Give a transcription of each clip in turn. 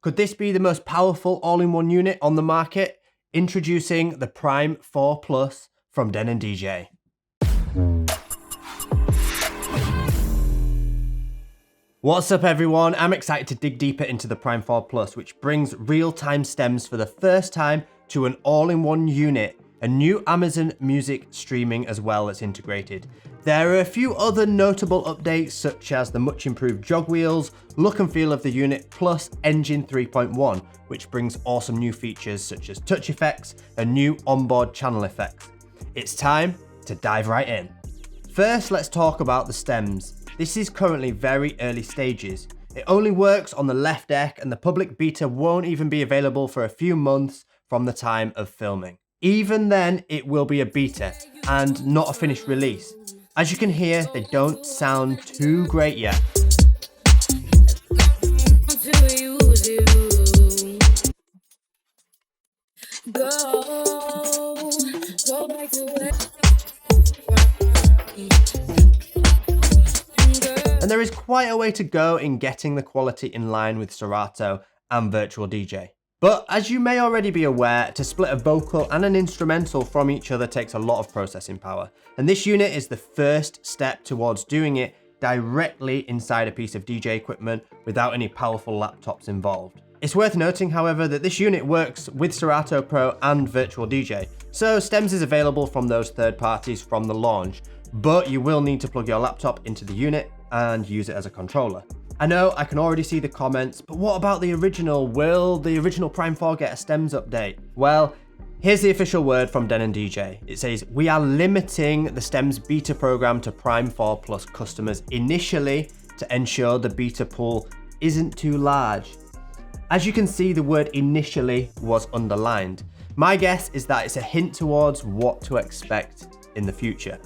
Could this be the most powerful all-in-one unit on the market? Introducing the Prime 4 Plus from Denon DJ. What's up everyone? I'm excited to dig deeper into the Prime 4 Plus, which brings real-time stems for the first time to an all-in-one unit, a new Amazon Music streaming as well that's integrated. There are a few other notable updates such as the much improved jog wheels, look and feel of the unit, plus Engine 3.1, which brings awesome new features such as touch effects and new onboard channel effects. It's time to dive right in. First, let's talk about the stems. This is currently very early stages. It only works on the left deck and the public beta won't even be available for a few months from the time of filming. Even then, it will be a beta and not a finished release. As you can hear, they don't sound too great yet. And there is quite a way to go in getting the quality in line with Serato and Virtual DJ. But as you may already be aware, to split a vocal and an instrumental from each other takes a lot of processing power. And this unit is the first step towards doing it directly inside a piece of DJ equipment without any powerful laptops involved. It's worth noting, however, that this unit works with Serato Pro and Virtual DJ, so stems is available from those third parties from the launch, but you will need to plug your laptop into the unit and use it as a controller. I know I can already see the comments, but what about the original? Will the original Prime 4 get a stems update? Well, here's the official word from Denon DJ. It says, we are limiting the stems beta program to Prime 4 Plus customers initially to ensure the beta pool isn't too large. As you can see, the word initially was underlined. My guess is that it's a hint towards what to expect in the future.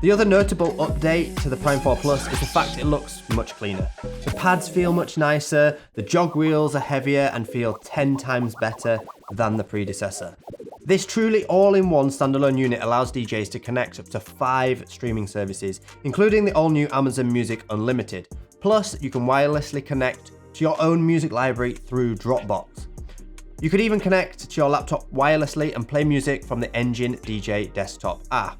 The other notable update to the Prime 4 Plus is the fact it looks much cleaner. The pads feel much nicer, the jog wheels are heavier and feel 10 times better than the predecessor. This truly all-in-one standalone unit allows DJs to connect up to 5 streaming services, including the all-new Amazon Music Unlimited. Plus, you can wirelessly connect to your own music library through Dropbox. You could even connect to your laptop wirelessly and play music from the Engine DJ desktop app.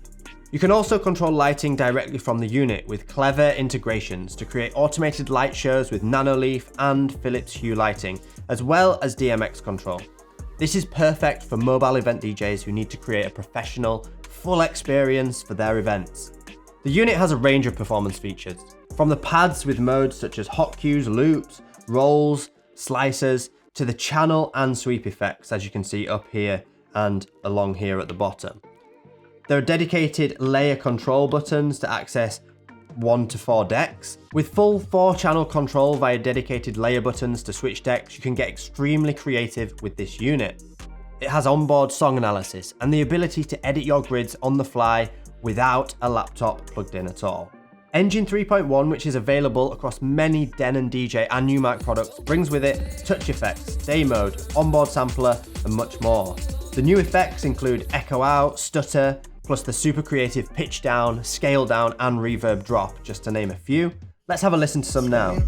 You can also control lighting directly from the unit with clever integrations to create automated light shows with Nanoleaf and Philips Hue lighting, as well as DMX control. This is perfect for mobile event DJs who need to create a professional, full experience for their events. The unit has a range of performance features, from the pads with modes such as hot cues, loops, rolls, slicers, to the channel and sweep effects, as you can see up here and along here at the bottom. There are dedicated layer control buttons to access 1 to 4 decks. With full 4-channel control via dedicated layer buttons to switch decks, you can get extremely creative with this unit. It has onboard song analysis and the ability to edit your grids on the fly without a laptop plugged in at all. Engine 3.1, which is available across many Denon DJ and Newmark products, brings with it touch effects, day mode, onboard sampler, and much more. The new effects include echo out, stutter, plus the super creative pitch down, scale down, and reverb drop, just to name a few. Let's have a listen to some now.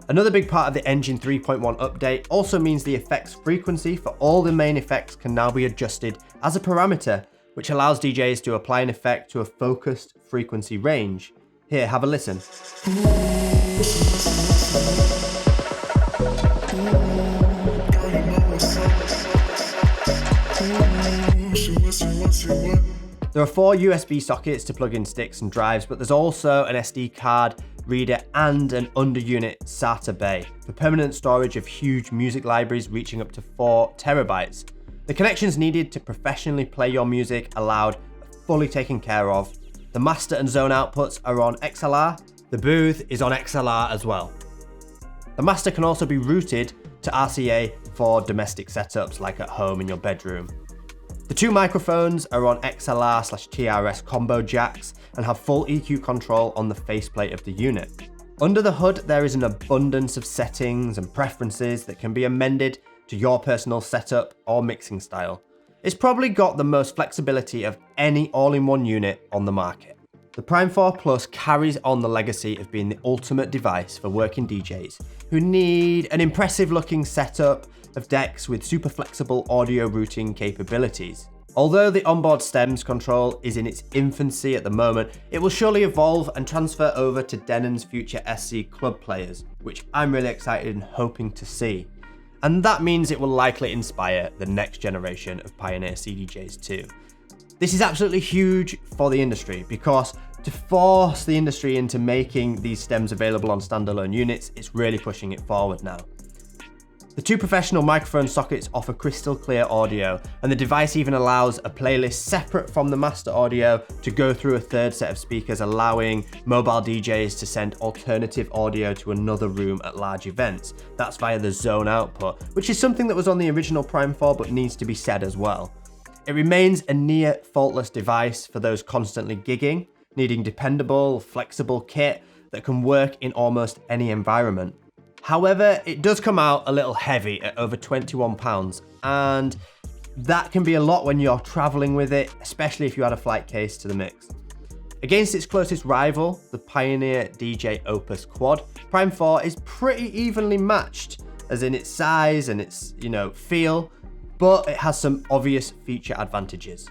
Another big part of the Engine 3.1 update also means the effects frequency for all the main effects can now be adjusted as a parameter, which allows DJs to apply an effect to a focused frequency range. Here, have a listen. There are 4 USB sockets to plug in sticks and drives, but there's also an SD card reader and an under-unit SATA bay for permanent storage of huge music libraries reaching up to 4 terabytes. The connections needed to professionally play your music aloud are fully taken care of. The master and zone outputs are on XLR. The booth is on XLR as well. The master can also be routed to RCA for domestic setups like at home in your bedroom. The 2 microphones are on XLR/TRS combo jacks and have full EQ control on the faceplate of the unit. Under the hood, there is an abundance of settings and preferences that can be amended to your personal setup or mixing style. It's probably got the most flexibility of any all-in-one unit on the market. The Prime 4 Plus carries on the legacy of being the ultimate device for working DJs who need an impressive looking setup of decks with super flexible audio routing capabilities. Although the onboard stems control is in its infancy at the moment, it will surely evolve and transfer over to Denon's future SC Club players, which I'm really excited and hoping to see. And that means it will likely inspire the next generation of Pioneer CDJs too. This is absolutely huge for the industry because to force the industry into making these stems available on standalone units, it's really pushing it forward now. The 2 professional microphone sockets offer crystal clear audio, and the device even allows a playlist separate from the master audio to go through a 3rd set of speakers, allowing mobile DJs to send alternative audio to another room at large events. That's via the zone output, which is something that was on the original Prime 4 but needs to be said as well. It remains a near faultless device for those constantly gigging, needing dependable, flexible kit that can work in almost any environment. However, it does come out a little heavy at over £21, and that can be a lot when you're traveling with it, especially if you add a flight case to the mix. Against its closest rival, the Pioneer DJ Opus Quad, Prime 4 is pretty evenly matched, as in its size and its, feel, but it has some obvious feature advantages.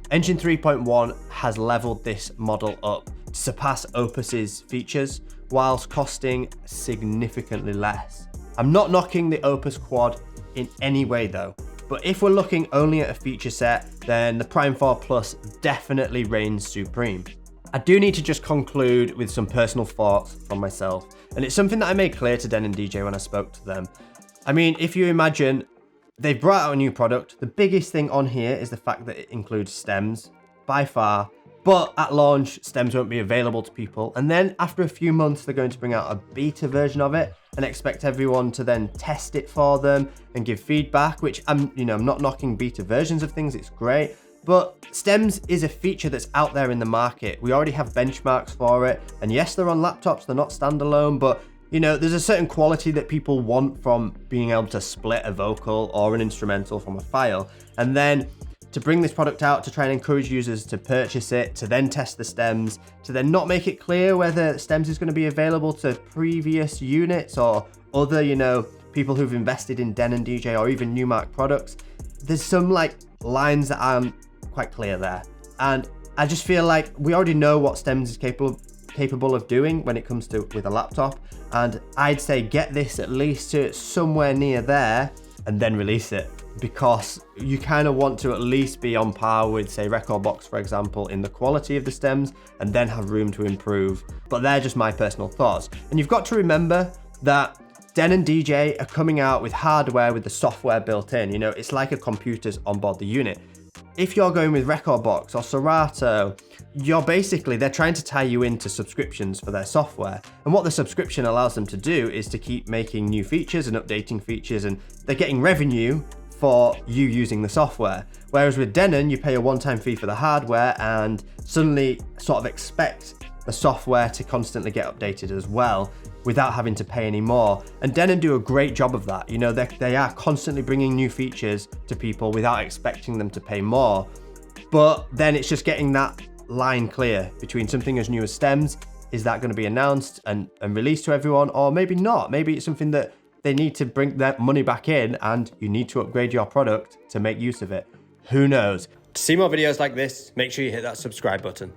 Engine 3.1 has leveled this model up to surpass Opus's features, whilst costing significantly less. I'm not knocking the Opus Quad in any way though, but if we're looking only at a feature set, then the Prime 4 Plus definitely reigns supreme. I do need to just conclude with some personal thoughts from myself, and it's something that I made clear to Denon DJ when I spoke to them. I mean, if you imagine, they've brought out a new product. The biggest thing on here is the fact that it includes stems, by far. But at launch, stems won't be available to people. And then after a few months, they're going to bring out a beta version of it and expect everyone to then test it for them and give feedback, which I'm not knocking beta versions of things. It's great. But stems is a feature that's out there in the market. We already have benchmarks for it. And yes, they're on laptops. They're not standalone, but there's a certain quality that people want from being able to split a vocal or an instrumental from a file. And then to bring this product out to try and encourage users to purchase it, to then test the stems, to then not make it clear whether stems is going to be available to previous units or other, people who've invested in Denon DJ or even Newmark products. There's some lines that aren't quite clear there. And I just feel like we already know what stems is capable of doing when it comes to with a laptop. And I'd say get this at least to somewhere near there and then release it, because you kind of want to at least be on par with, say, Rekordbox, for example, in the quality of the stems, and then have room to improve. But they're just my personal thoughts. And you've got to remember that Denon DJ are coming out with hardware with the software built in. It's like a computer's on board the unit. If you're going with Rekordbox or Serato, they're trying to tie you into subscriptions for their software. And what the subscription allows them to do is to keep making new features and updating features, and they're getting revenue for you using the software. Whereas with Denon, you pay a one-time fee for the hardware and suddenly sort of expect the software to constantly get updated as well without having to pay any more. And Denon do a great job of that. They are constantly bringing new features to people without expecting them to pay more. But then it's just getting that line clear between something as new as stems. Is that going to be announced and released to everyone, or maybe not? Maybe it's something that they need to bring that money back in and you need to upgrade your product to make use of it. Who knows? To see more videos like this, make sure you hit that subscribe button.